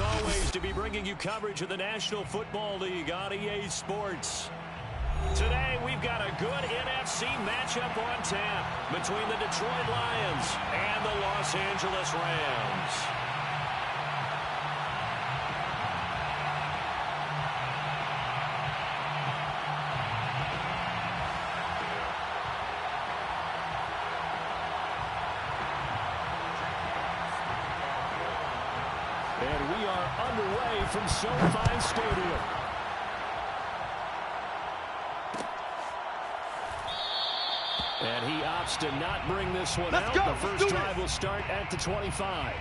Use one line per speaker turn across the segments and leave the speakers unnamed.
as always, to be bringing you coverage of the National Football League on EA Sports. Today, we've got a good NFC matchup on tap between the Detroit Lions and the Los Angeles Rams. And we are underway from SoFi Stadium. And he opts to not bring this one out. The first drive will start at the 25.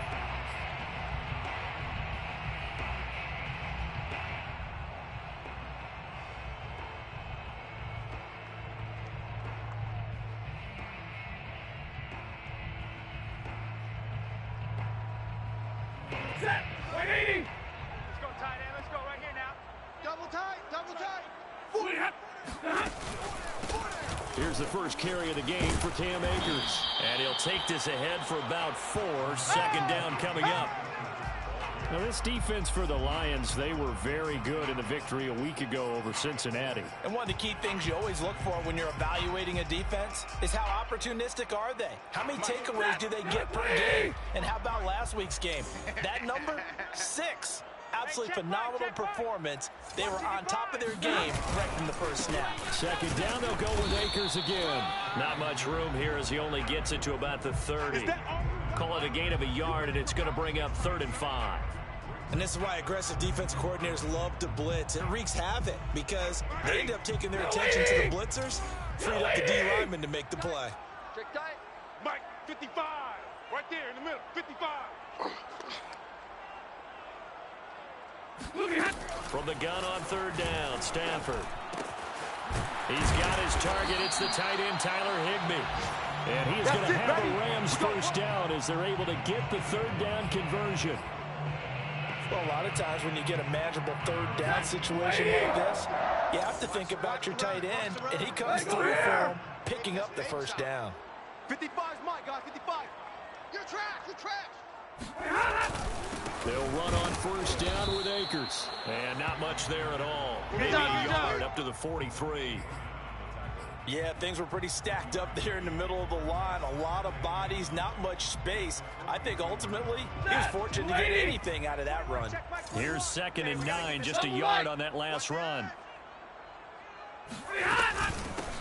Set. 180. Let's go tight end. Let's go right here now. Double tight. Double tight. 40.
Here's the first carry of the game for Cam Akers. And he'll take this ahead for about 4. Second down coming up. Now, this defense for the Lions, they were very good in the victory a week ago over Cincinnati.
And one of the key things you always look for when you're evaluating a defense is how opportunistic are they? How many takeaways do they get per game? And how about last week's game? That number, 6. Absolutely phenomenal performance. They were on top of their game right from the first snap.
Second down, they'll go with Akers again. Not much room here as he only gets it to about the 30. Call it a gain of a yard, and it's going to bring up 3rd and 5.
And this is why aggressive defense coordinators love to blitz. It wreaks havoc because they end up taking their attention to the blitzers, freed up the D lineman to make the play.
Check tight. Mike, 55. Right there in the middle. 55.
From the gun on 3rd down, Stafford. He's got his target. It's the tight end, Tyler Higbee. And he is going to have a Rams first down as they're able to get the 3rd down conversion.
Well, a lot of times when you get a manageable 3rd down situation like this, you have to think about your tight end, and he comes through for him, picking up the first down.
55 is mine, guys. 55. You're trash. You're trash.
They'll run on first down with Akers. And not much there at all. Maybe a yard up to the 43.
Yeah, things were pretty stacked up there in the middle of the line. A lot of bodies, not much space. I think ultimately he was fortunate to get anything out of that run.
Here's 2nd and 9, just a yard on that last run.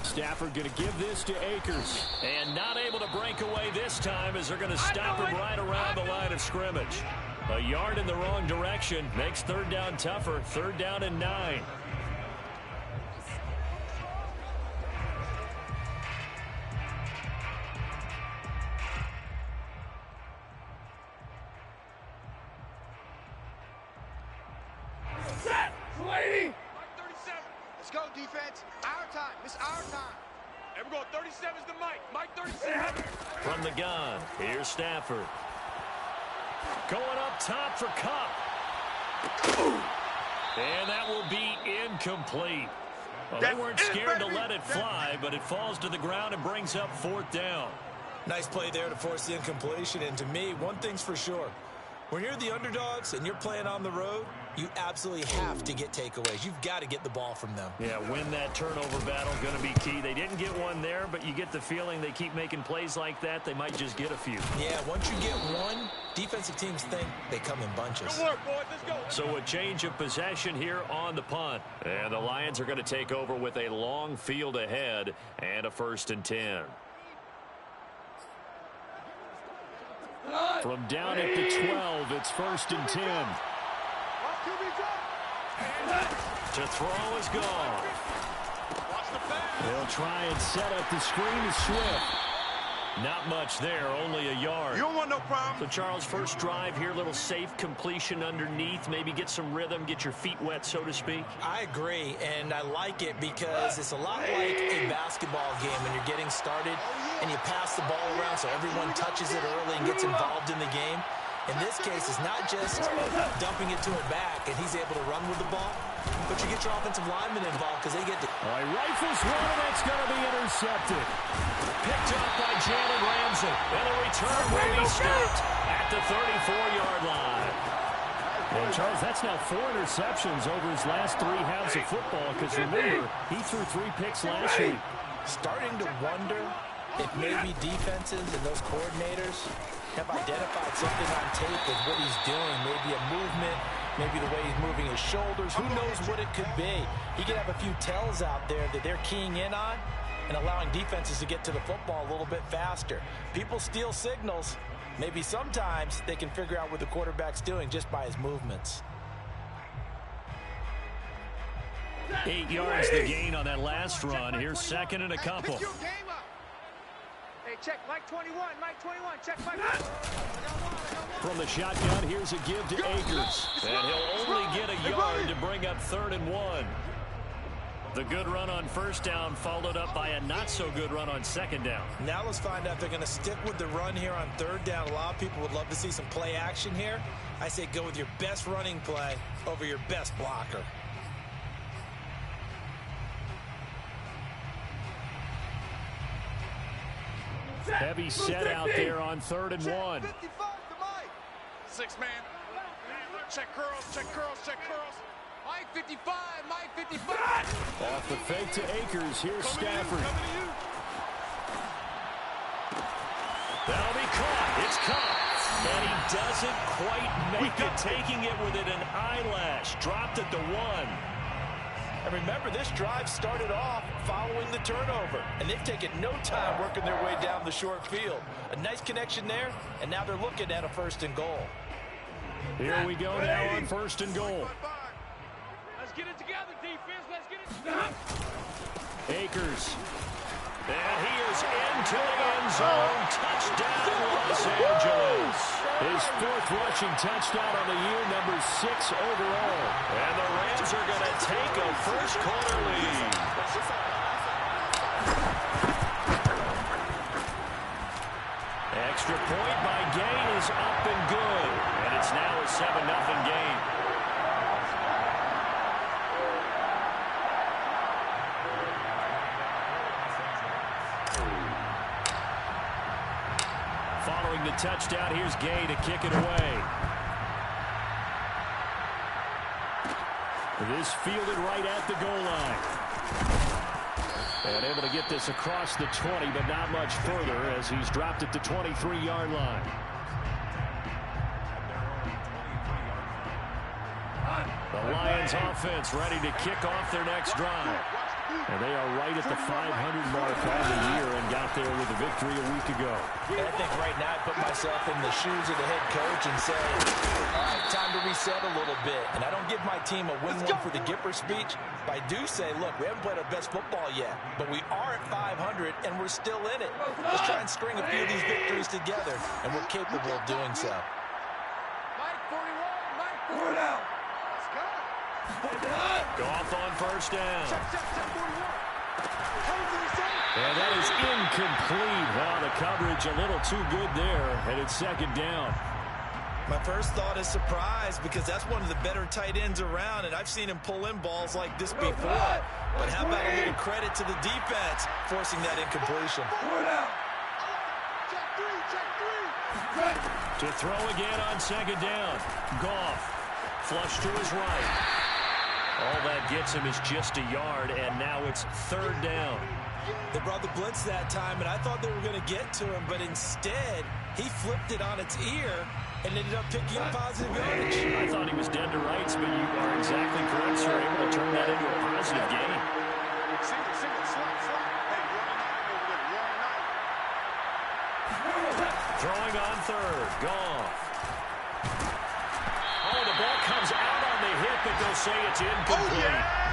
Stafford going to give this to Akers. And not able to break away this time as they're going to stop him right around the line of scrimmage. A yard in the wrong direction makes 3rd down tougher. 3rd down and 9.
Set. 280. Mike 37. Let's go, defense. Our time. It's our time. And we're going 37's the Mike. Mike 37.
From the gun, here's Stafford. Going up top for Kupp. And that will be incomplete. Well, they weren't scared to let it fly, but it falls to the ground and brings up 4th down.
Nice play there to force the incompletion. And to me, one thing's for sure. When you're the underdogs and you're playing on the road, you absolutely have to get takeaways. You've got to get the ball from them.
Yeah, win that turnover battle, going to be key. They didn't get one there, but you get the feeling they keep making plays like that, they might just get a few.
Yeah, once you get one, defensive teams think they come in bunches.
Good work, boys. Let's go.
So a change of possession here on the punt. And the Lions are going to take over with a long field ahead and a 1st and 10. From down at the 12, it's 1st and 10. To throw is gone. They'll try and set up the screen to Swift. Not much there, only a yard.
You don't want no problem.
So, Charles, first drive here, little safe completion underneath. Maybe get some rhythm, get your feet wet, so to speak.
I agree, and I like it because it's a lot like a basketball game when you're getting started and you pass the ball around so everyone touches it early and gets involved in the game. In this case, it's not just dumping it to him back and he's able to run with the ball, but you get your offensive linemen involved because they get to...
All right, rifles one, and that's going to be intercepted. Picked up by Jalen Ramsey, and the return will be stopped at the 34-yard line. And Charles, that's now 4 interceptions over his last 3 halves of football, because remember, he threw 3 picks last week.
Starting to wonder if maybe defenses and those coordinators have identified something on tape with what he's doing. Maybe a movement, maybe the way he's moving his shoulders. Who knows what it could be? He could have a few tells out there that they're keying in on and allowing defenses to get to the football a little bit faster. People steal signals. Maybe sometimes they can figure out what the quarterback's doing just by his movements.
8 yards the gain on that last run. Here's second and a couple.
Hey, check Mike 21, Mike 21, check Mike.
From the shotgun, here's a give to Akers. And he'll only get a yard to bring up 3rd and 1. The good run on first down followed up by a not-so-good run on second down.
Now let's find out if they're going to stick with the run here on 3rd down. A lot of people would love to see some play action here. I say go with your best running play over your best blocker.
Heavy set out there on 3rd and 1.
6 man. Check curls, check curls, check curls. Mike 55, Mike 55.
Off the fake to Akers. Here's Stafford. That'll be caught. It's caught. And he doesn't quite make it, taking it within an eyelash. Dropped at the 1.
And remember, this drive started off following the turnover. And they've taken no time working their way down the short field. A nice connection there, and now they're looking at a 1st and goal.
Here we go now on 1st and goal.
Let's get it together, defense. Let's get it together.
Akers. And he is into the end zone. Touchdown, Los Angeles. His 4th rushing touchdown on the year, number 6 overall. And the Rams are going to take a first-quarter lead. Extra point by Gain is up and good. And it's now a 7-0 game. Following the touchdown, here's Gay to kick it away. This fielded right at the goal line. And able to get this across the 20, but not much further as he's dropped at the 23-yard line. The Lions offense ready to kick off their next drive. And they are right at the 500 mark on the year and got there with a victory a week ago.
And I think right now I put myself in the shoes of the head coach and say, all right, time to reset a little bit. And I don't give my team a win one for the Gipper speech, but I do say, look, we haven't played our best football yet, but we are at 500 and we're still in it. Let's try and string a few of these victories together, and we're capable of doing so.
Mike 41, Mike 41. Let's go.
Goff on first down. And that is incomplete. Wow, the coverage a little too good there, and it's 2nd down.
My first thought is surprise, because that's one of the better tight ends around, and I've seen him pull in balls like this before. But how about a little credit to the defense forcing that incompletion?
To throw again on 2nd down. Goff, flush to his right. All that gets him is just a yard, and now it's 3rd down.
They brought the blitz that time, and I thought they were going to get to him, but instead, he flipped it on its ear and ended up picking up positive yardage.
I thought he was dead to rights, but you are exactly correct, sir. Able to turn that into a positive gain.
Single, slot. Hey, you're on 9 over there. You're on 9.
Throwing on 3rd. Goff. Oh, the ball comes out on the hit, but they'll say it's incomplete.
Oh, yeah!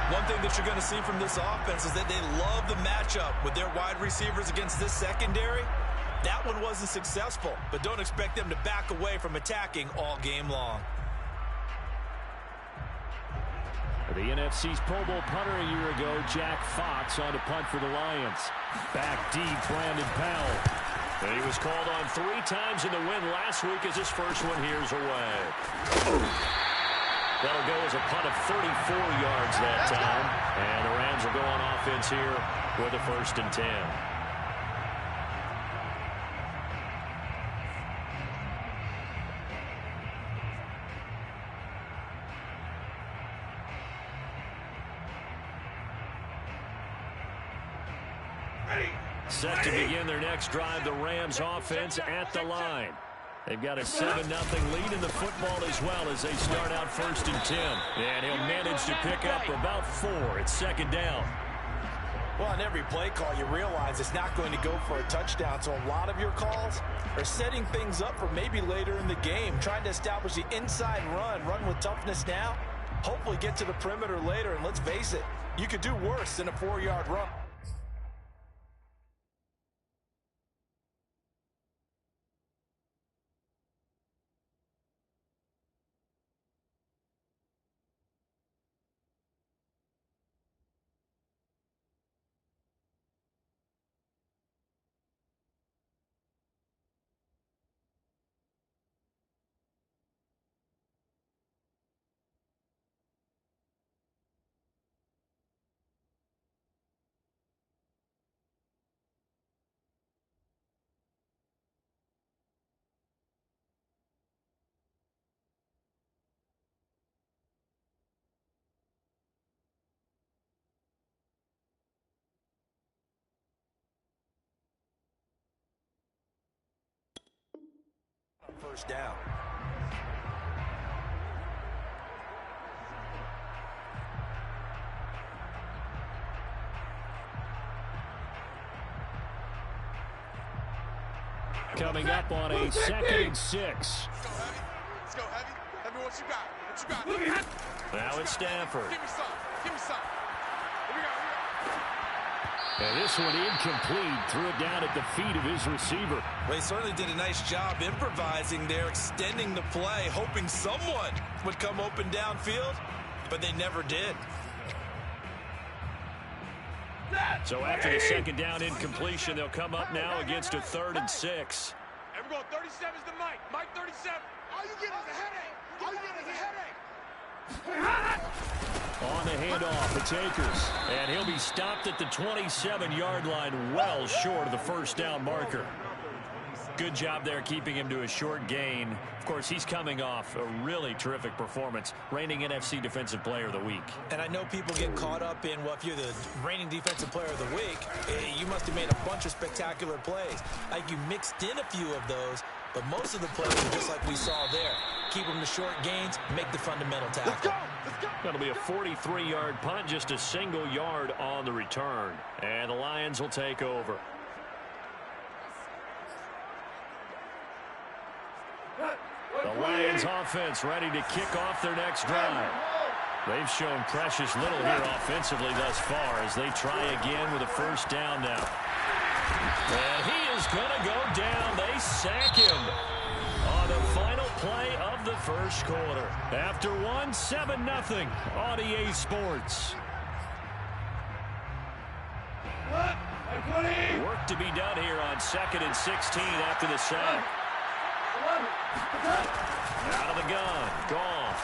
One thing that you're going to see from this offense is that they love the matchup with their wide receivers against this secondary. That one wasn't successful, but don't expect them to back away from attacking all game long.
The NFC's Pro Bowl punter a year ago, Jack Fox, on to punt for the Lions. Back deep, Brandon Powell. And he was called on 3 times in the win last week as his first one here's away. That'll go as a punt of 34 yards that time. And the Rams will go on offense here with a 1st and 10. Set to begin their next drive, the Rams offense at the line. They've got a 7-0 lead in the football as well as they start out 1st and 10. And he'll manage to pick up about 4. It's 2nd down.
Well, on every play call, you realize it's not going to go for a touchdown. So a lot of your calls are setting things up for maybe later in the game, trying to establish the inside run with toughness now, hopefully get to the perimeter later. And let's face it, you could do worse than a 4-yard run. First down.
Coming up on a 2nd and 6.
Let's go heavy. Tell me what you got. What you got?
Now it's Stafford.
Give me some. Give me some. Here we go.
And this one incomplete. Threw it down at the feet of his receiver.
Well, he certainly did a nice job improvising there, extending the play, hoping someone would come open downfield, but they never did.
So after the 2nd down incompletion, they'll come up now against a 3rd and 6.
And we're going 37's the Mike. Mike 37. All you get is a headache. All you get is a headache.
On the handoff, it's Akers. And he'll be stopped at the 27-yard line, well short of the 1st down marker. Good job there keeping him to a short gain. Of course, he's coming off a really terrific performance, reigning NFC Defensive Player of the Week.
And I know people get caught up in, well, if you're the reigning Defensive Player of the Week, you must have made a bunch of spectacular plays. Like you mixed in a few of those, but most of the plays are just like we saw there. Keep them to short gains, make the fundamental tackle.
Let's go. Let's go.
That'll be a 43-yard punt, just a single yard on the return. And the Lions will take over. The Lions offense ready to kick off their next drive. They've shown precious little here offensively thus far as they try again with a 1st down now. And he is going to go down. They sack him on the final play of the 1st quarter. After 7-0 on EA Sports. Work to be done here on 2nd and 16 after the sack. Out of the gun. Gone.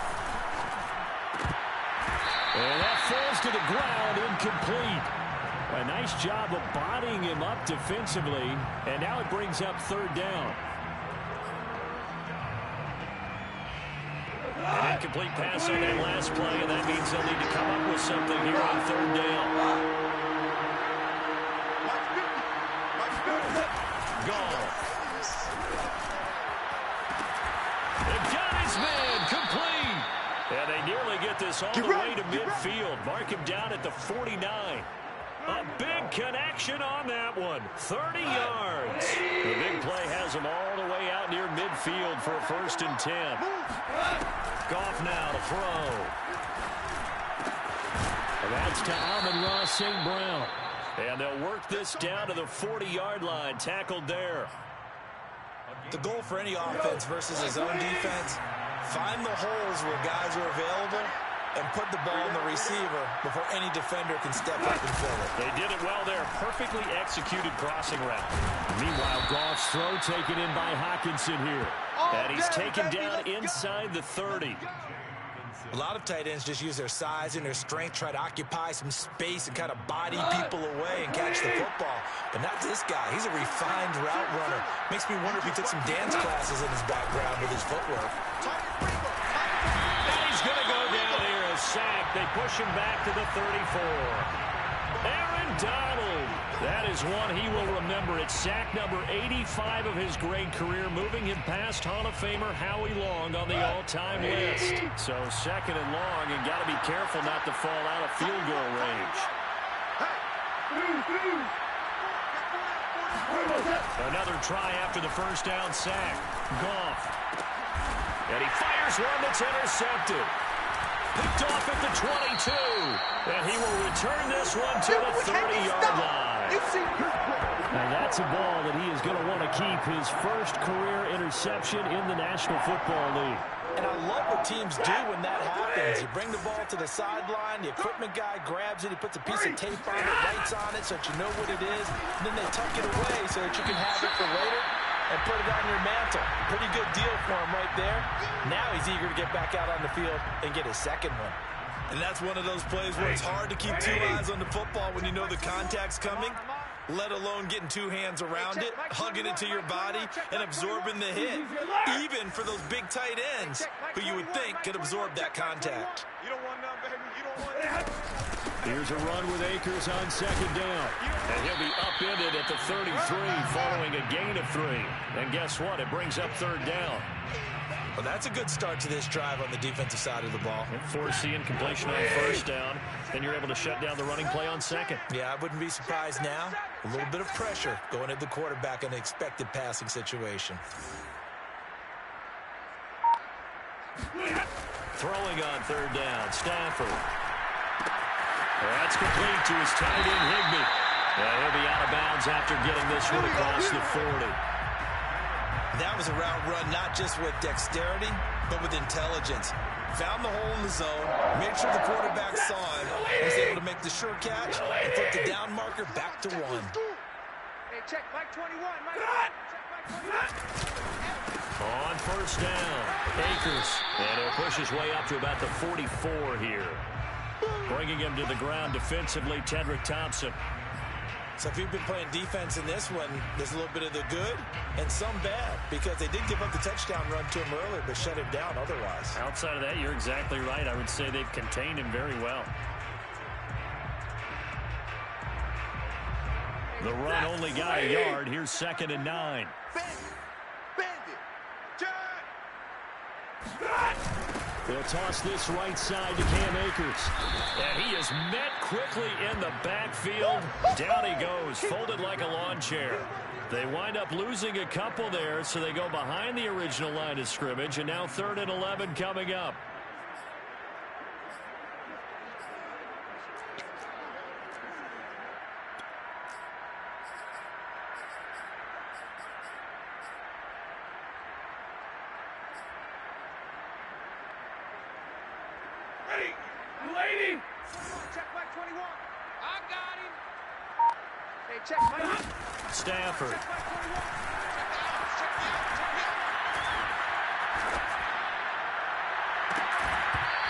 And that falls to the ground, incomplete. A nice job of bodying him up defensively. And now it brings up 3rd down. An incomplete pass on that last play, and that means they'll need to come up with something here on 3rd down. Gone. They've got his man complete. And they nearly get this all the way to midfield. Mark him down at the 49. A big connection on that one. 30 yards. The big play has him all the way out near midfield for a 1st and 10. Goff now to throw. And that's to Amon-Ra St. Brown. And they'll work this down to the 40-yard line. Tackled there.
The goal for any offense versus his own defense, find the holes where guys are available and put the ball in the receiver before any defender can step up and fill it.
They did it well there. Perfectly executed crossing route. Meanwhile, Goff's throw taken in by Hockenson here. And he's taken down inside the 30.
A lot of tight ends just use their size and their strength, try to occupy some space and kind of body people away and catch the football. But not this guy. He's a refined route runner. Makes me wonder if he took some dance classes in his background with his footwork.
And he's going to go down here, a sack. They push him back to the 34. Aaron Donald. That is one he will remember. It's sack number 85 of his great career, moving him past Hall of Famer Howie Long on the all-time list. So second and long, and got to be careful not to fall out of field goal range. Another try after the first down sack. Goff. And he fires one that's intercepted. Picked off at the 22. And he will return this one to the 30-yard line. And that's a ball that he is going to want to keep, his first career interception in the National Football League.
And I love what teams do when that happens. You bring the ball to the sideline, the equipment guy grabs it, he puts a piece of tape on it, writes on it so that you know what it is, and then they tuck it away so that you can have it for later and put it on your mantle. Pretty good deal for him right there. Now he's eager to get back out on the field and get his second one.
And that's one of those plays where it's hard to keep two eyes on the football when you know the contact's coming, let alone getting two hands around it, hugging it to your body, and absorbing the hit. Even for those big tight ends who you would think could absorb that contact.
You don't want none, baby. You don't want none.
Here's a run with Akers on second down. And he'll be upended at the 33 following a gain of 3. And guess what? It brings up third down.
Well, that's a good start to this drive on the defensive side of the ball.
And forcing completion on first down. Then you're able to shut down the running play on second.
Yeah, I wouldn't be surprised now. A little bit of pressure going at the quarterback in an expected passing situation.
Throwing on third down, Stafford. That's complete to his tight end, Higbee. And he'll be out of bounds after getting this one across the 40.
That was a route run not just with dexterity, but with intelligence. Found the hole in the zone, made sure the quarterback saw him, was able to make the sure catch, and put the down marker back to 1.
Hey, check Mike 21. Mike, check Mike 21.
On first down, Akers. And he'll push his way up to about the 44 here. Bringing him to the ground defensively, Tedrick Thompson.
So if you've been playing defense in this one, there's a little bit of the good and some bad, because they did give up the touchdown run to him earlier, but shut him down otherwise.
Outside of that, you're exactly right. I would say they've contained him very well. The run only got a yard. Here's second and 9.
Bend it. Turn.
They'll toss this right side to Cam Akers. And he is met quickly in the backfield. Down he goes, folded like a lawn chair. They wind up losing a couple there, so they go behind the original line of scrimmage, and now 3rd and 11 coming up.
Lady. Check Mike 21. I got him. Hey, check Mike.
Stafford.
Check Mike 21.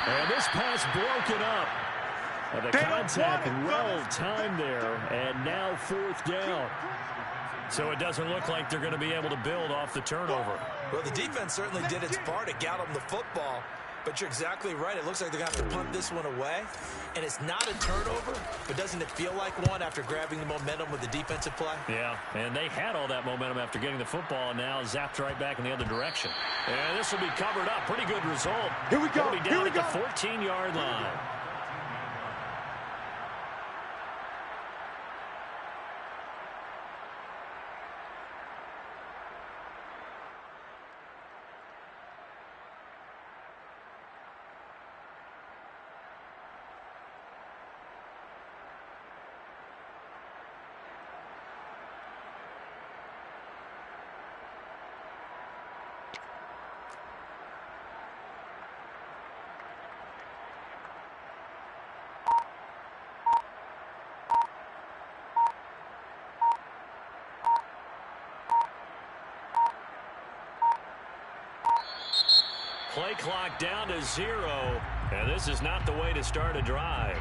And this pass broken up. And the contact well timed there, and now 4th down. So it doesn't look like they're going to be able to build off the turnover.
Well, the defense certainly did its part to get them the football. But you're exactly right. It looks like they're going to have to punt this one away. And it's not a turnover, but doesn't it feel like one after grabbing the momentum with the defensive play?
Yeah, and they had all that momentum after getting the football, and now zapped right back in the other direction. And this will be covered up. Pretty good result.
Here we go.
They'll be down at the 14-yard line. Play clock down to 0, and this is not the way to start a drive.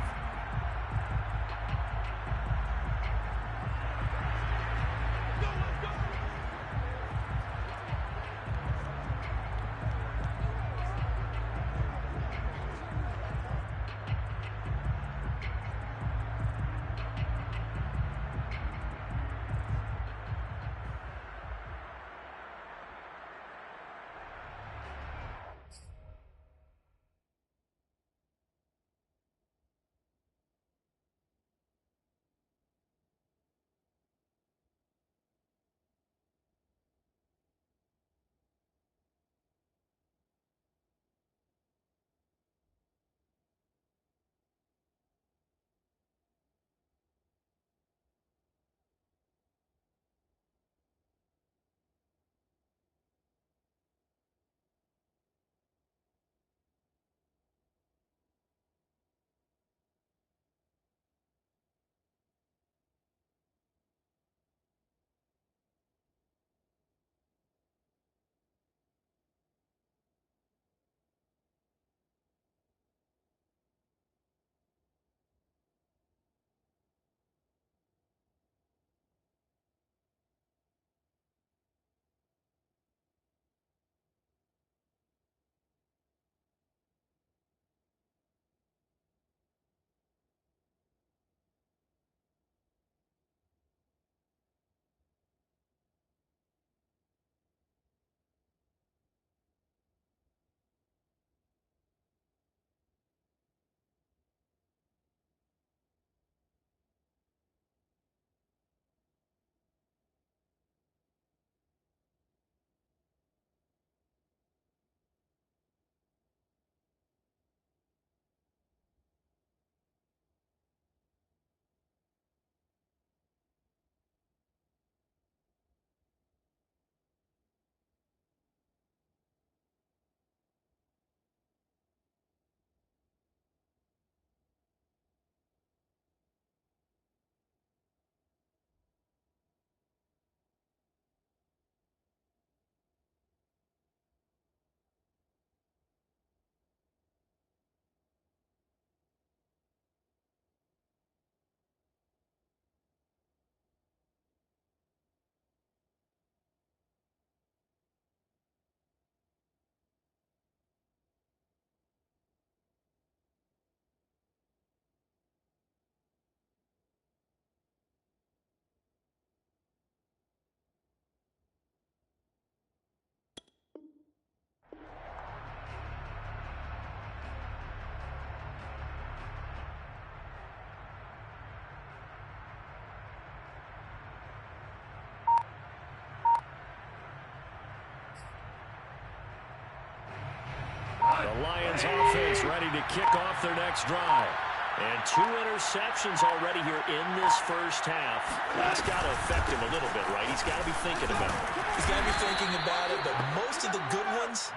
The Lions offense ready to kick off their next drive. And 2 interceptions already here in this first half. That's got to affect him a little bit, right? He's got to be thinking about it.
He's got to be thinking about it, but most of the good ones,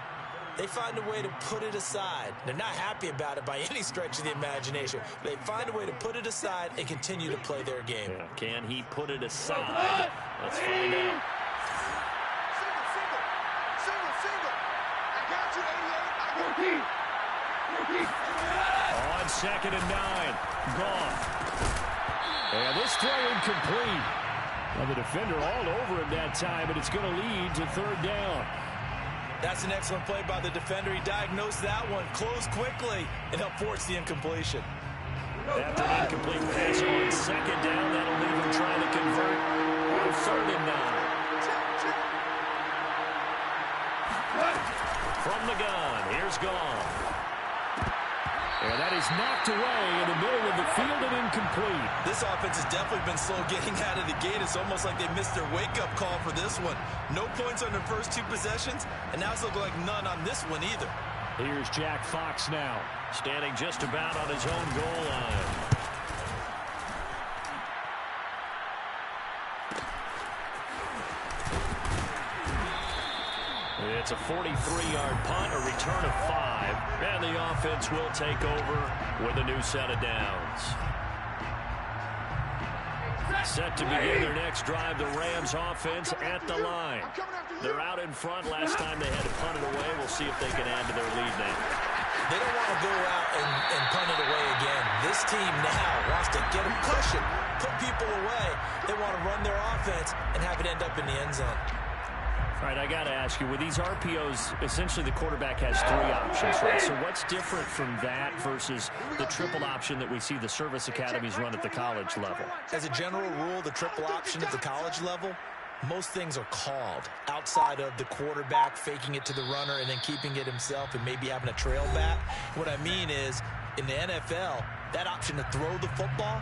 they find a way to put it aside. They're not happy about it by any stretch of the imagination. They find a way to put it aside and continue to play their game.
Yeah. Can he put it aside? Let's find out.
Single. I got you, 88. I got you.
On 2nd and 9. Goff. And this throw incomplete. Well, the defender all over him that time, but it's going to lead to 3rd down.
That's an excellent play by the defender. He diagnosed that one, closed quickly, and helped force the incompletion.
After an incomplete pass on 2nd down, that'll leave him trying to convert on 3rd and 9. From the gun, here's Goff. And that is knocked away in the middle of the field and incomplete.
This offense has definitely been slow getting out of the gate. It's almost like they missed their wake-up call for this one. No points on their first 2 possessions, and now it's looking like none on this one either.
Here's Jack Fox now, standing just about on his own goal line. It's a 43-yard punt, a return of 5, and the offense will take over with a new set of downs. Set to begin their next drive, the Rams offense at the line. They're out in front. Last time they had to punt it away. We'll see if they can add to their lead now.
They don't want to go out and punt it away again. This team now wants to get them pushing, put people away. They want to run their offense and have it end up in the end zone.
All right, I got to ask you, with these RPOs, essentially the quarterback has 3 options, right? So what's different from that versus the triple option that we see the service academies run at the college level?
As a general rule, the triple option at the college level, most things are called outside of the quarterback faking it to the runner and then keeping it himself and maybe having a trail back. What I mean is, in the NFL, that option to throw the football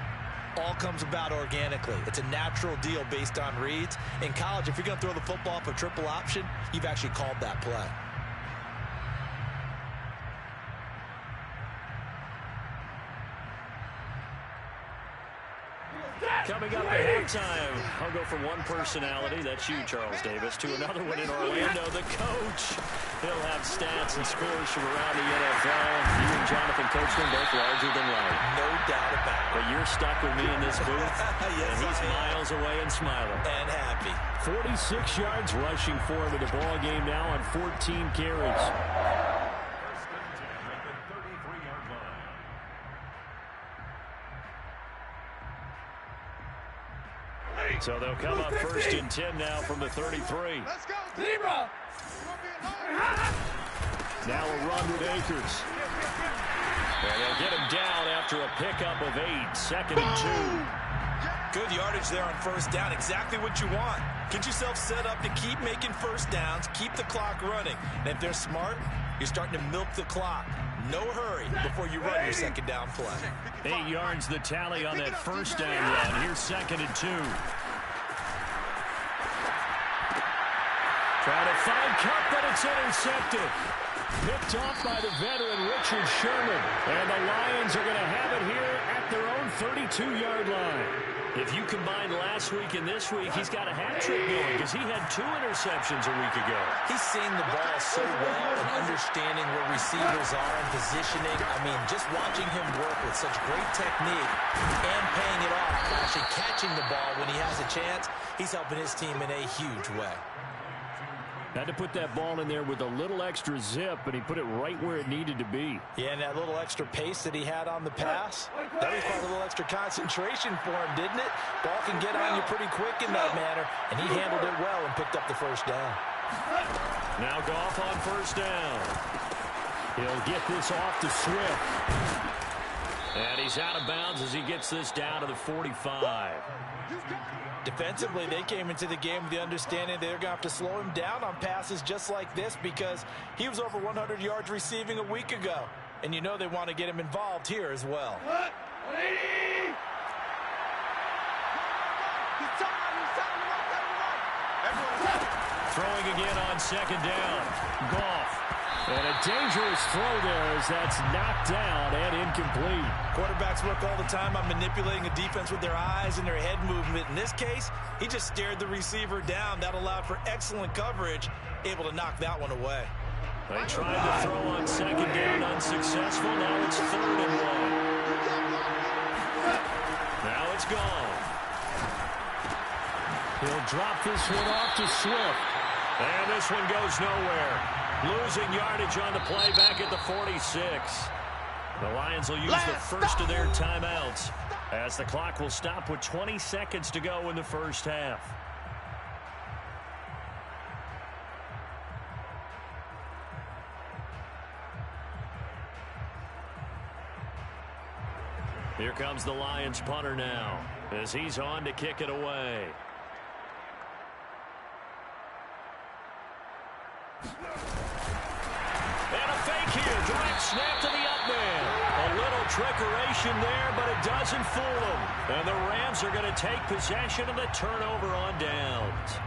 all comes about organically. It's a natural deal based on reads. In college, if you're going to throw the football for triple option, you've actually called that play.
Coming up at halftime, I'll go from one personality, that's you, Charles Davis, to another one in Orlando, the coach. He'll have stats and scores from around the NFL. You and Jonathan Coachman both larger than life.
No doubt about it.
But you're stuck with me in this booth,
Yes,
and he's miles away and smiling.
And happy.
46 yards rushing for him in the ball game now on 14 carries. So they'll come up 1st and 10 now from the 33.
Let's go, Zebra!
Now a run with Akers. And they'll get him down after a pickup of 8. 2nd and 2.
Good yardage there on 1st down. Exactly what you want. Get yourself set up to keep making 1st downs, keep the clock running. And if they're smart, you're starting to milk the clock. No hurry before you run your 2nd down play.
8 yards the tally on that 1st down run. Here's 2nd and 2. Trying to find Cup, but it's intercepted. Picked off by the veteran Richard Sherman. And the Lions are going to have it here at their own 32-yard line. If you combine last week and this week, he's got a hat trick going because he had 2 interceptions a week ago.
He's seeing the ball so well and understanding where receivers are and positioning. I mean, just watching him work with such great technique and paying it off, actually catching the ball when he has a chance, he's helping his team in a huge way.
Had to put that ball in there with a little extra zip, and he put it right where it needed to be.
Yeah, and that little extra pace that he had on the pass, that was probably a little extra concentration for him, didn't it? Ball can get on you pretty quick in that manner, and he handled it well and picked up the 1st down.
Now Goff on 1st down. He'll get this off to Swift. And he's out of bounds as he gets this down to the 45.
Defensively, they came into the game with the understanding they're going to have to slow him down on passes just like this because he was over 100 yards receiving a week ago. And you know they want to get him involved here as well.
Throwing again on 2nd down. Goff And a dangerous throw there as that's knocked down and incomplete.
Quarterbacks work all the time on manipulating a defense with their eyes and their head movement. In this case, he just stared the receiver down. That allowed for excellent coverage, able to knock that one away.
They tried to throw on second down, unsuccessful. Now it's 3rd and 1. Now it's gone.
He'll drop this one off to Swift.
And this one goes nowhere. Losing yardage on the play back at the 46. The Lions will use the first of their timeouts as the clock will stop with 20 seconds to go in the first half. Here comes the Lions punter now as he's on to kick it away. And a fake here. Direct snap to the up man. A little trickeration there, but it doesn't fool them. And the Rams are going to take possession of the turnover on downs.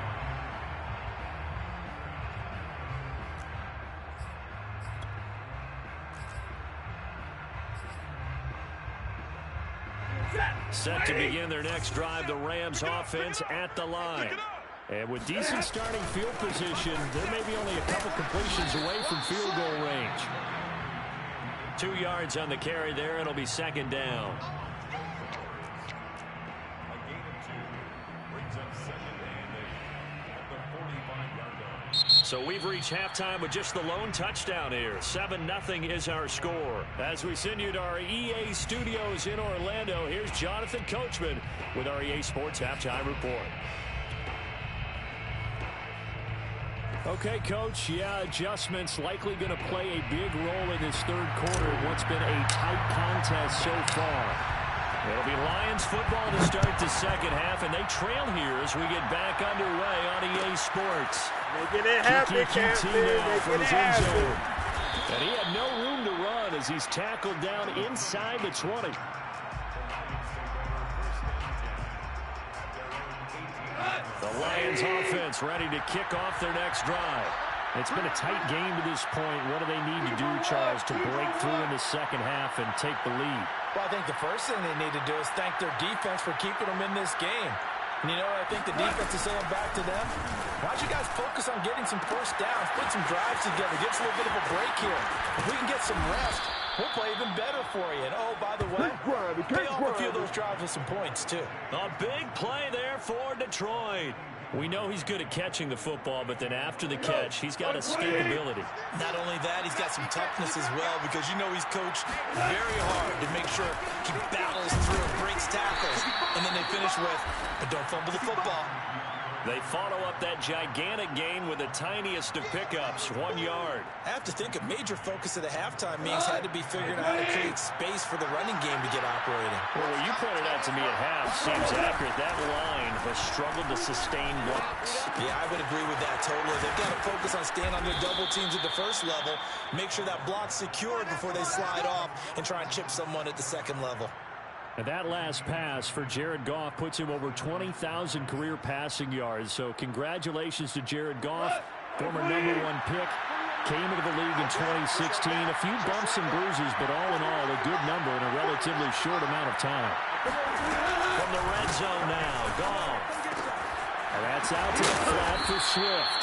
Set to begin their next drive, the Rams offense at the line. And with decent starting field position, there may be only a couple completions away from field goal range. 2 yards on the carry there. It'll be second down. So we've reached halftime with just the lone touchdown here. 7-0 is our score. As we send you to our EA studios in Orlando, here's Jonathan Coachman with our EA Sports Halftime Report.
Okay, Coach, adjustments likely going to play a big role in this third quarter in what's been a tight contest so far.
It'll be Lions football to start the second half, and they trail here as we get back underway on EA Sports.
Making it happen,
now from his end zone. And he had no room to run as he's tackled down inside the 20. The Lions offense ready to kick off their next drive.
It's been a tight game to this point. What do they need to do, Charles, to break through in the second half and take the lead?
Well, I think the first thing they need to do is thank their defense for keeping them in this game. And you know what I think the defense is saying back to them? Why don't you guys focus on getting some first downs, put some drives together, get us a little bit of a break here. If we can get some rest, we'll play even better for you. And, oh, by the way, pay off a few of those drives with some points, too.
A big play there for Detroit.
We know he's good at catching the football, but then after the catch, he's got escapability.
Not only that, he's got some toughness as well, because you know he's coached very hard to make sure he battles through, breaks tackles, and then they finish with, but don't fumble the football.
They follow up that gigantic gain with the tiniest of pickups, 1 yard.
I have to think a major focus at the halftime means had to be figuring out how to create space for the running game to get operating.
Well, what you pointed out to me at half seems accurate. That line has struggled to sustain blocks.
Yeah, I would agree with that totally. They've got to focus on staying on their double teams at the first level, make sure that block's secured before they slide off and try and chip someone at the second level.
And that last pass for Jared Goff puts him over 20,000 career passing yards. So congratulations to Jared Goff, former #1 pick. Came into the league in 2016. A few bumps and bruises, but all in all, a good number in a relatively short amount of time.
From the red zone now, Goff.
And that's out to the flat for Swift.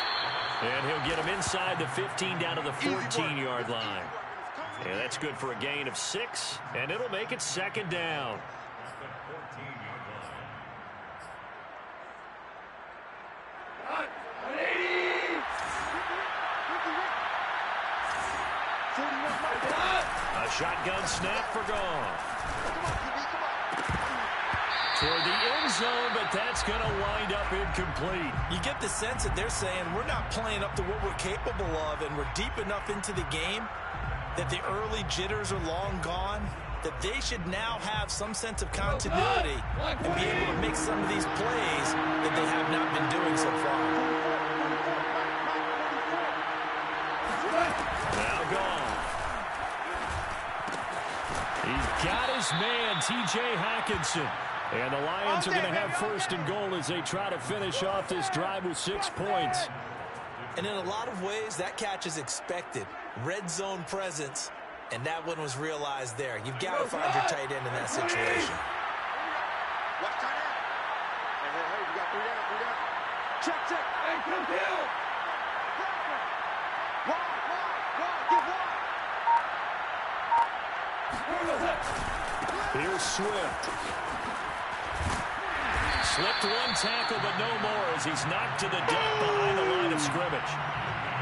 And he'll get him inside the 15 down to the 14-yard line. And that's good for a gain of 6, and it'll make it second down. A shotgun snap for Goff. Toward the end zone, but that's going to wind up incomplete.
You get the sense that they're saying we're not playing up to what we're capable of, and we're deep enough into the game that the early jitters are long gone, that they should now have some sense of continuity and be able to make some of these plays that they have not been doing so far.
Now gone. He's got his man, T.J. Hockenson. And the Lions are going to have first and goal as they try to finish off this drive with 6 points.
And in a lot of ways, that catch is expected. red zone presence, and that one was realized there. You've got to find your tight end in that situation.
Watch tight end. Hey, we got 3 down. Check. Hey, come here. Wide, give wide.
Here's Swift. Slipped one tackle, but no more as he's knocked to the deck behind the line of scrimmage.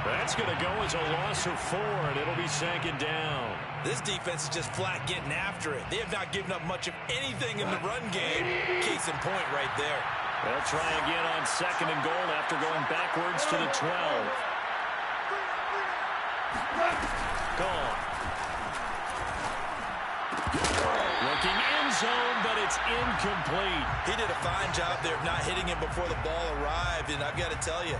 That's going to go as a loss of 4, and it'll be 2nd down.
This defense is just flat getting after it. They have not given up much of anything in the run game. Case in point right there.
They'll try again on 2nd and goal after going backwards to the 12. Gone. Looking in zone, but it's incomplete.
He did a fine job there of not hitting him before the ball arrived, and I've got to tell you,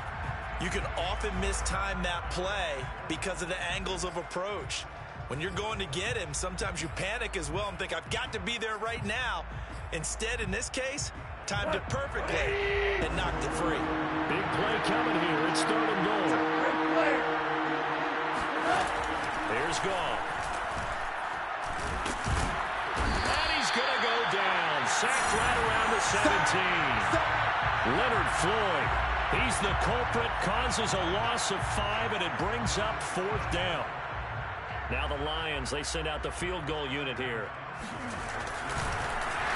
you can often mistime that play because of the angles of approach. When you're going to get him, sometimes you panic as well and think, I've got to be there right now. Instead, in this case, timed it perfectly and knocked it free.
Big play coming here. It's 3rd and goal. Here's Goff. And he's going to go down. Sacked right around the 17. Leonard Floyd. He's the culprit, causes a loss of 5, and it brings up 4th down. Now the Lions, they send out the field goal unit here.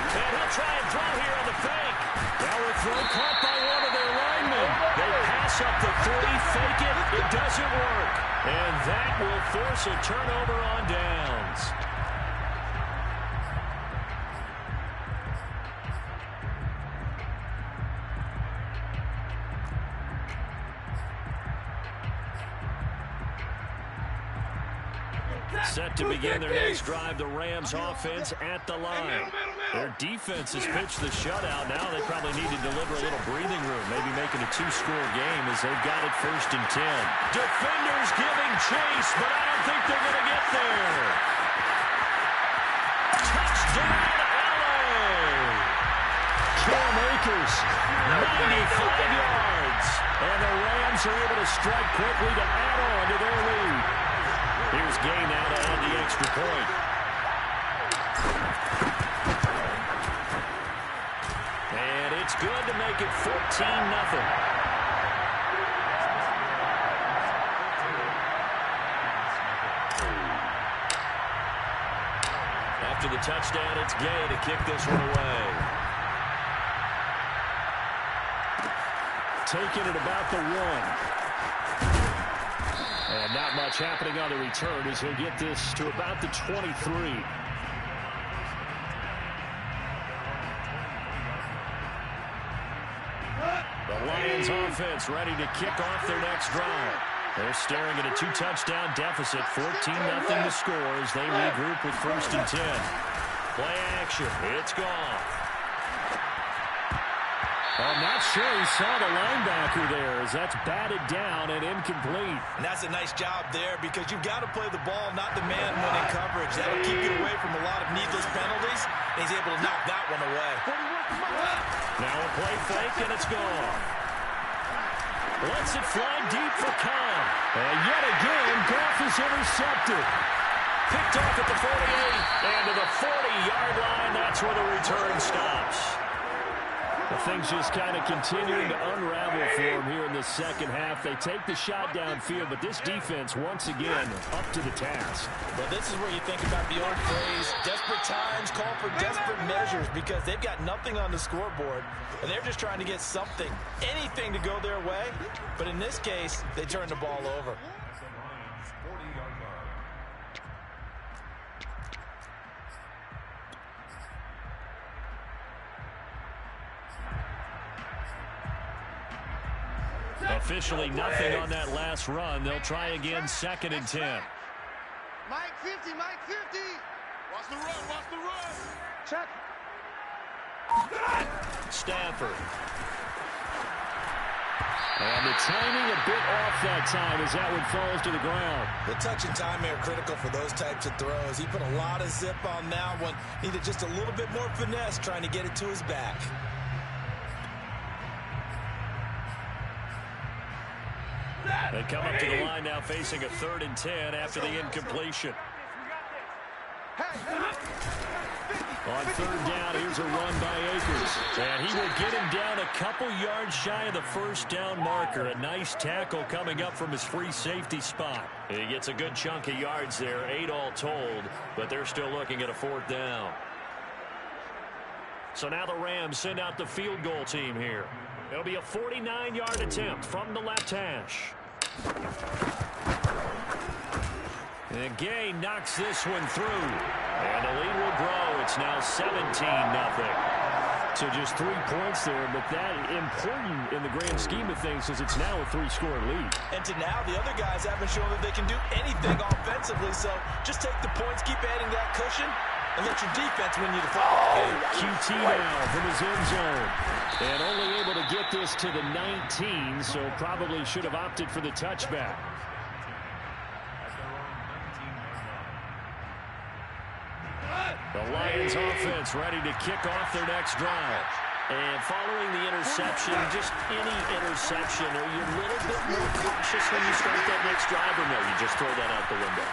And he'll try and throw here on the fake. Now a throw caught by one of their linemen. They pass up the 3, fake it. It doesn't work. And that will force a turnover on downs. Set to begin their next drive, the Rams offense at the line. Their defense has pitched the shutout. Now they probably need to deliver a little breathing room, maybe making a 2-score game as they've got it 1st and 10. Defenders giving chase, but I don't think they're going to get there. Touchdown, LA! Cam Akers, 95 yards. And the Rams are able to strike quickly to add on to their lead. Here's Gay now to add the extra point. And it's good to make it 14-0. After the touchdown, it's Gay to kick this one away. Taking it about the 1. And not much happening on the return as he'll get this to about the 23. The Lions offense ready to kick off their next drive. They're staring at a 2-touchdown deficit, 14-0 to score as they regroup with 1st and 10. Play action. It's gone. I'm not sure he saw the linebacker there as that's batted down and incomplete.
And that's a nice job there because you've got to play the ball, not the man when in coverage. That'll keep you away from a lot of needless penalties. And he's able to knock that one away.
Now a play fake, and it's gone. Lets it fly deep for Khan. And yet again, Goff is intercepted. Picked off at the 48, and to the 40-yard line, that's where the return stops. The things just kind of continuing to unravel for them here in the 2nd half. They take the shot downfield, but this defense, once again, up to the task.
Well, this is where you think about the old phrase, desperate times call for desperate measures, because they've got nothing on the scoreboard, and they're just trying to get something, anything to go their way. But in this case, they turn the ball over.
Officially nothing on that last run. They'll try again 2nd and 10.
Mike 50. Watch the run. Check.
Stafford. And the timing a bit off that time as that one falls to the ground.
The touch and timing are critical for those types of throws. He put a lot of zip on that one. Needed just a little bit more finesse trying to get it to his back.
They come up to the line now facing a 3rd and 10 after the incompletion. On 3rd down, here's a run by Akers. And he will get him down a couple yards shy of the 1st down marker. A nice tackle coming up from his free safety spot. He gets a good chunk of yards there, 8 all told, but they're still looking at a 4th down. So now the Rams send out the field goal team here. It'll be a 49-yard attempt from the left hash. And Gay knocks this one through. And the lead will grow. It's now 17-0. So just 3 points there, but that important in the grand scheme of things because it's now a 3-score lead.
And to now, the other guys haven't shown that they can do anything offensively, so just take the points, keep adding that cushion, and let your defense win you the football game.
QT now from his end zone. And only able to get this to the 19, so probably should have opted for the touchback. The Lions offense ready to kick off their next drive. And following the interception, just any interception, are you a little bit more cautious when you start that next drive, or no, you just throw that out the window?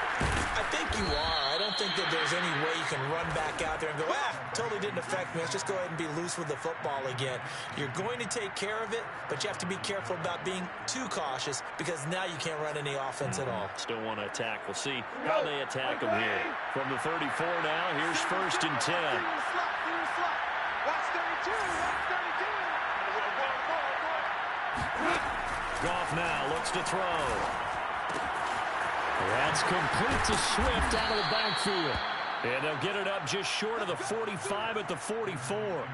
I think you are. I don't think that there's any way you can run back out there and go, totally didn't affect me. Let's just go ahead and be loose with the football again. You're going to take care of it, but you have to be careful about being too cautious because now you can't run any offense at all.
Still want to attack. We'll see how they attack them here. From the 34 now, here's 1st and 10. Goff now looks to throw. That's complete to Swift out of the backfield. And they'll get it up just short of the 45 at the 44.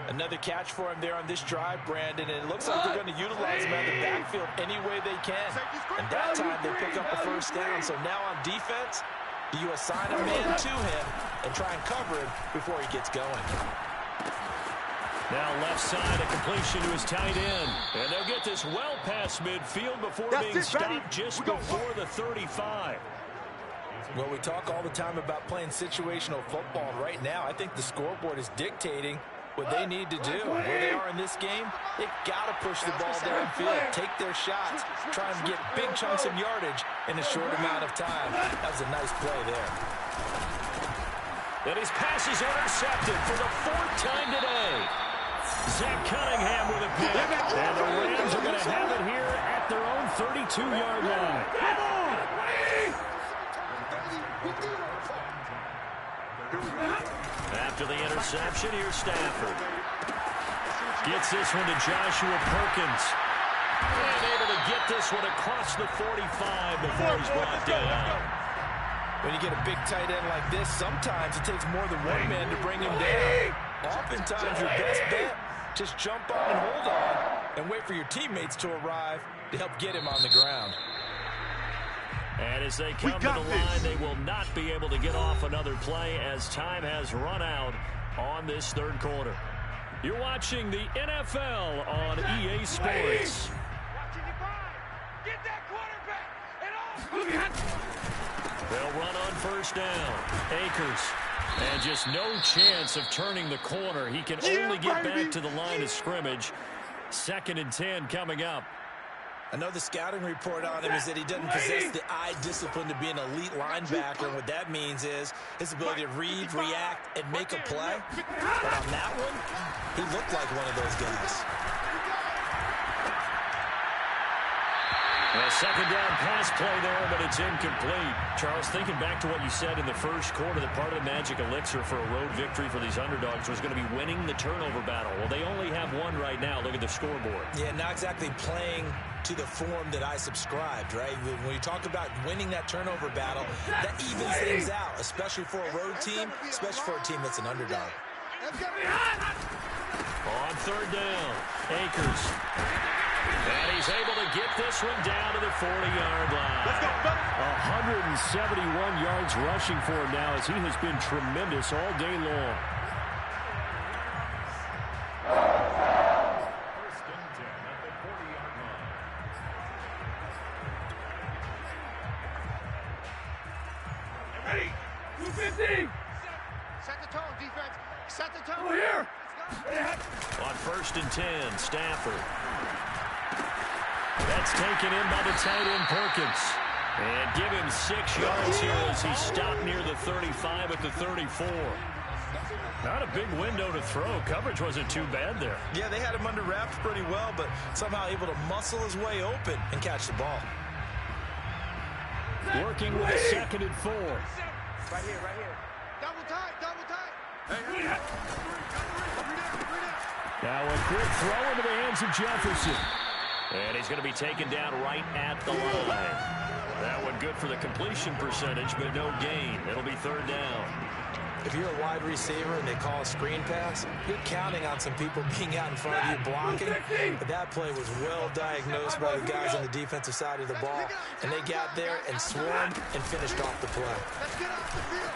Another catch for him there on this drive, Brandon, and it looks like they're going to utilize him out of the backfield any way they can. And that time they pick up a 1st down. So now on defense, you assign a man to him and try and cover him before he gets going.
Now left side, a completion to his tight end. And they'll get this well past midfield before being stopped just before the 35.
Well, we talk all the time about playing situational football. Right now, I think the scoreboard is dictating what they need to do. Where they are in this game, they've got to push the ball downfield, take their shots, try and get big chunks of yardage in a short amount of time. That was a nice play there.
And his pass is intercepted for the 4th time today. Zach Cunningham with a pick. And the Rams are going to have it here at their own 32-yard line. After the interception, here's Stafford. Gets this one to Joshua Perkins. And able to get this one across the 45 before he's brought down.
When you get a big tight end like this, sometimes it takes more than one man to bring him down. Oftentimes, your best bet, just jump on and hold on and wait for your teammates to arrive to help get him on the ground.
And as they come to the line, they will not be able to get off another play as time has run out on this 3rd quarter. You're watching the NFL on EA Sports.
Get that quarterback.
They'll run on 1st down. Akers. And just no chance of turning the corner. He can only get back to the line of scrimmage. 2nd and 10 coming up.
I know the scouting report on him is that he doesn't possess the eye discipline to be an elite linebacker. And what that means is his ability to read, react, and make a play. But on that one, he looked like one of those guys.
A 2nd down pass play there, but it's incomplete. Charles, thinking back to what you said in the 1st quarter, that part of the magic elixir for a road victory for these underdogs was going to be winning the turnover battle. Well, they only have one right now. Look at the scoreboard.
Yeah, not exactly playing to the form that I subscribed, right? When you talk about winning that turnover battle, that evens things out, especially for a road team, especially for a team that's an underdog.
On 3rd down, Akers. And he's able to get this one down to the 40-yard line. 171 yards rushing for him now as he has been tremendous all day long.
Ready? 250. Set the tone, defense. Set the tone. Here.
On 1st and 10, Stafford. That's taken in by the tight end Perkins. And give him 6 yards here as he stopped near the 35 at the 34. Not a big window to throw. Coverage wasn't too bad there.
Yeah, they had him under wraps pretty well, but somehow able to muscle his way open and catch the ball.
Working with a 2nd and 4.
Right here, right here. Double tight, double tight. Hey,
Now a quick throw into the hands of Jefferson. And he's going to be taken down right at the line. That one good for the completion percentage, but no gain. It'll be 3rd down.
If you're a wide receiver and they call a screen pass, you're counting on some people being out in front of you blocking. But that play was well diagnosed by the guys on the defensive side of the ball. And they got there and swarmed and finished off the play.
Let's get off the field.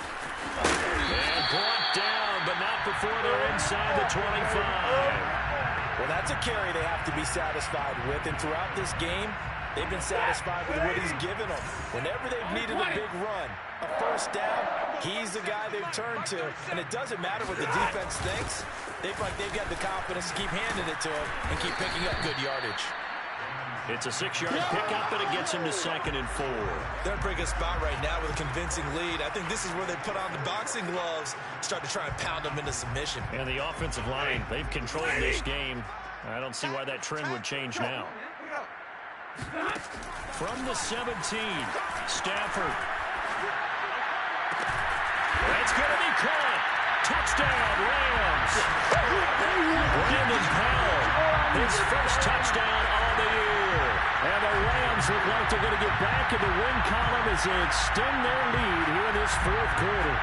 And brought down, but not before they're inside the 25.
Well, that's a carry they have to be satisfied with. And throughout this game, they've been satisfied with what he's given them. Whenever they've needed a big run, a 1st down, he's the guy they've turned to. And it doesn't matter what the defense thinks. They've got the confidence to keep handing it to him and keep picking up good yardage.
It's a 6-yard pickup, and it gets him to 2nd and 4.
They're in a pretty good spot right now with a convincing lead. I think this is where they put on the boxing gloves, start to try and pound them into submission.
And the offensive line, they've controlled this game. I don't see why that trend would change now. From the 17, Stafford. That's going to be caught. Touchdown, Rams. Brandon Powell, his 1st touchdown on the year. And the Rams look like they're going to get back in the win column as they extend their lead here in this 4th quarter.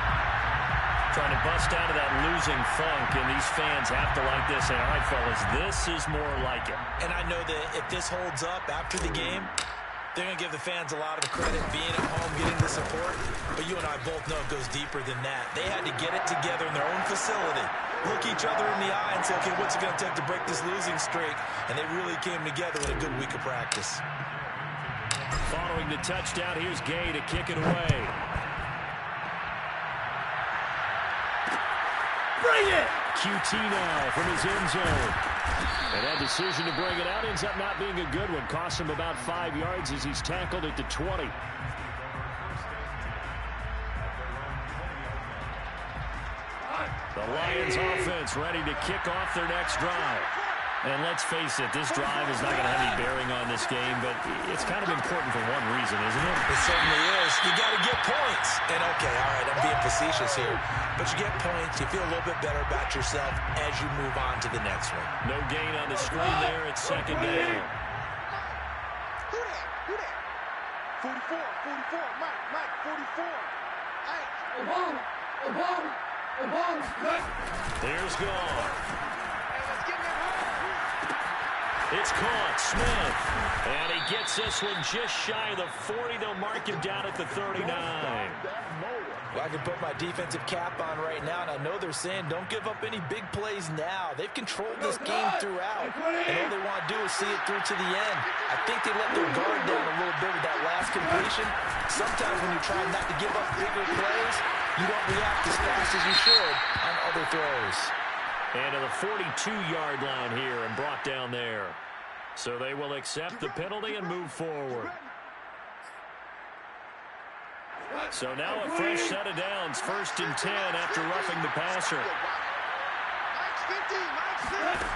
Trying to bust out of that losing funk, and these fans have to like this. And all right, fellas, this is more like it.
And I know that if this holds up after the game, they're going to give the fans a lot of credit being at home, getting the support. But you and I both know it goes deeper than that. They had to get it together in their own facility, look each other in the eye and say, okay, what's it going to take to break this losing streak? And they really came together with a good week of practice.
Following the touchdown, here's Gay to kick it away.
Bring it!
QT now from his end zone. And that decision to bring it out ends up not being a good one. Costs him about 5 yards as he's tackled at the 20. The Lions offense ready to kick off their next drive. And let's face it, this drive is not going to have any bearing on this game, but it's kind of important for one reason, isn't it?
It certainly is. You got to get points. And okay, all right, I'm being facetious here. But you get points, you feel a little bit better about yourself as you move on to the next one.
No gain on the screen there. It's 2nd down.
Who that? 44, Mike, 44. Hey.
There's Gone.
Hey, let's get that home.
It's caught. Smith. And he gets this one just shy of the 40. They'll mark him down at the 39.
Well, I can put my defensive cap on right now, and I know they're saying don't give up any big plays now. They've controlled this game throughout, and all they want to do is see it through to the end. I think they let their guard down a little bit with that last completion. Sometimes when you're trying not to give up bigger plays, you don't react as fast as you should on other throws.
And to the 42-yard line here and brought down there. So they will accept the penalty and move forward. So now a fresh set of downs. 1st and 10 after roughing the passer.
Mike's 50, Mike's 50.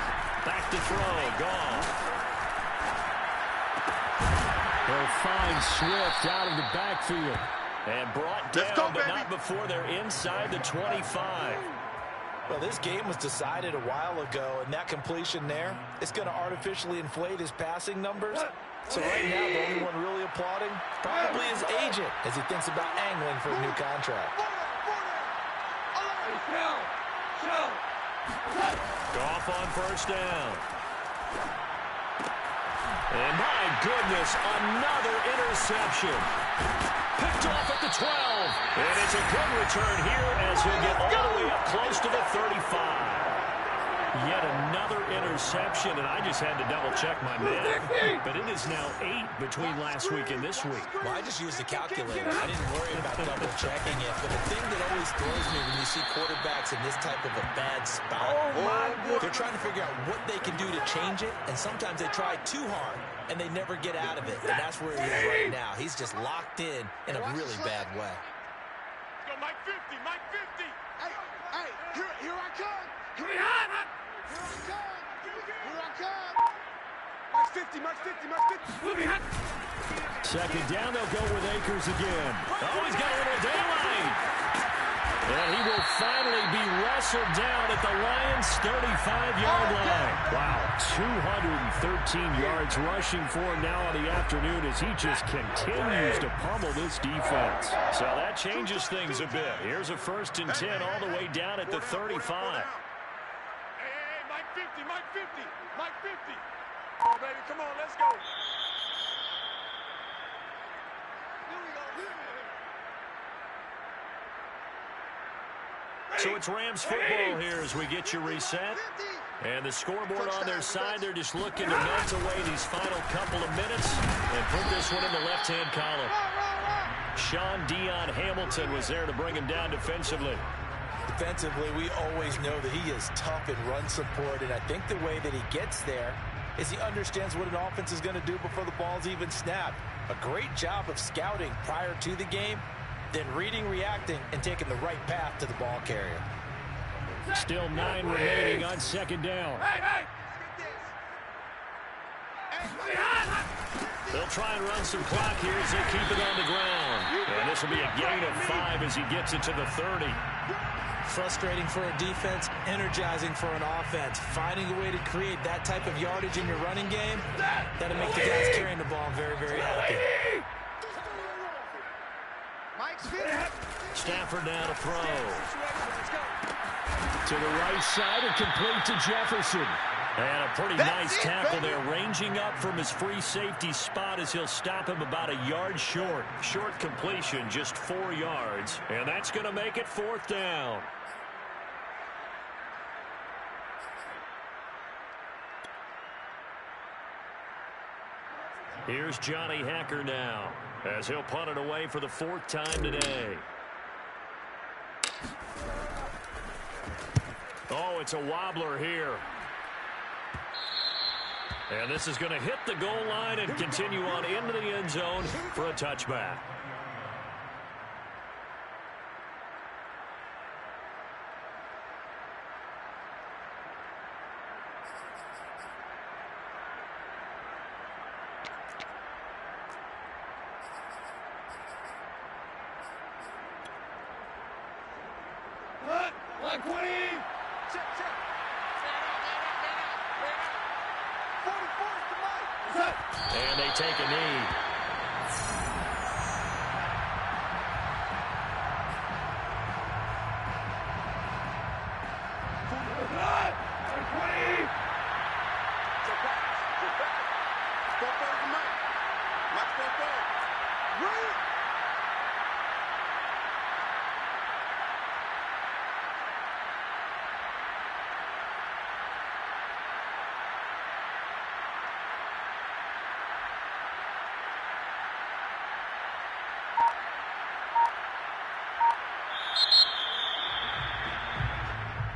Back to throw. Gone. They'll find Swift out of the backfield. And brought down, but not before they're inside the 25.
Well, this game was decided a while ago, and that completion there, it's going to artificially inflate his passing numbers. So right now, the only one really applauding probably his agent as he thinks about angling for a new contract.
Goff on 1st down. And my goodness, another interception. Picked off at the 12. And it's a good return here as he'll get all the way up close to the 35.
Yet another interception, and I just had to double-check my math. But it is now 8 between last week and this week.
Well, I just used the calculator. I didn't worry about double-checking it. But the thing that always throws me when you see quarterbacks in this type of a bad spot, they're trying to figure out what they can do to change it, and sometimes they try too hard, and they never get out of it. And that's where he is right now. He's just locked in a really bad way.
Let's go, Mike 50, Mike 50. Hey, here I come. Here I come. Here I come. Mike 50, Mike 50, Mike 50.
Second down, they'll go with Akers again. Oh, he's got a little daylight. And he will finally be wrestled down at the Lions' 35-yard line. Wow, 213 yards rushing for him now on the afternoon as he just continues to pummel this defense.
So that changes things a bit. Here's a 1st and 10 all the way down at the 35.
Hey, Mike 50, Mike 50, Mike 50. Come on, baby, come on, let's go. Here we go.
So it's Rams football here as we get you reset. And the scoreboard on their side, they're just looking to melt away these final couple of minutes and put this one in the left-hand column. Sean Dion Hamilton was there to bring him down defensively.
Defensively, we always know that he is tough in run support, and I think the way that he gets there is he understands what an offense is going to do before the ball's even snapped. A great job of scouting prior to the game, then reading, reacting, and taking the right path to the ball carrier.
Still 9 remaining on second down.
They'll try and run some clock here as they keep it on the ground. And this will be a gain of 5 as he gets it to the 30.
Frustrating for a defense, energizing for an offense. Finding a way to create that type of yardage in your running game, that'll make the guys carrying the ball very, very happy.
Stafford now to throw.
To the right side and complete to Jefferson.
And a pretty nice tackle there, ranging up from his free safety spot as he'll stop him about a yard short. Short completion, just 4 yards. And that's going to make it 4th down. Here's Johnny Hacker now as he'll punt it away for the 4th time today. Oh, it's a wobbler here. And this is going to hit the goal line and continue on into the end zone for a touchback. And they take a knee.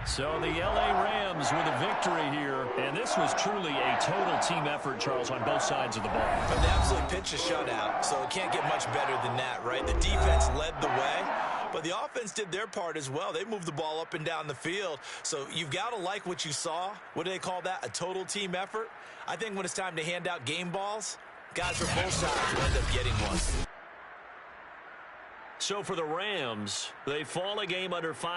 So the L.A. Rams with a victory here, and this was truly a total team effort, Charles, on both sides of the ball.
But they absolutely pitched a shutout, so it can't get much better than that, right? The defense led the way, but the offense did their part as well. They moved the ball up and down the field, so you've got to like what you saw. What do they call that? A total team effort? I think when it's time to hand out game balls, guys from both sides will end up getting one.
So for the Rams, they fall a game under 5.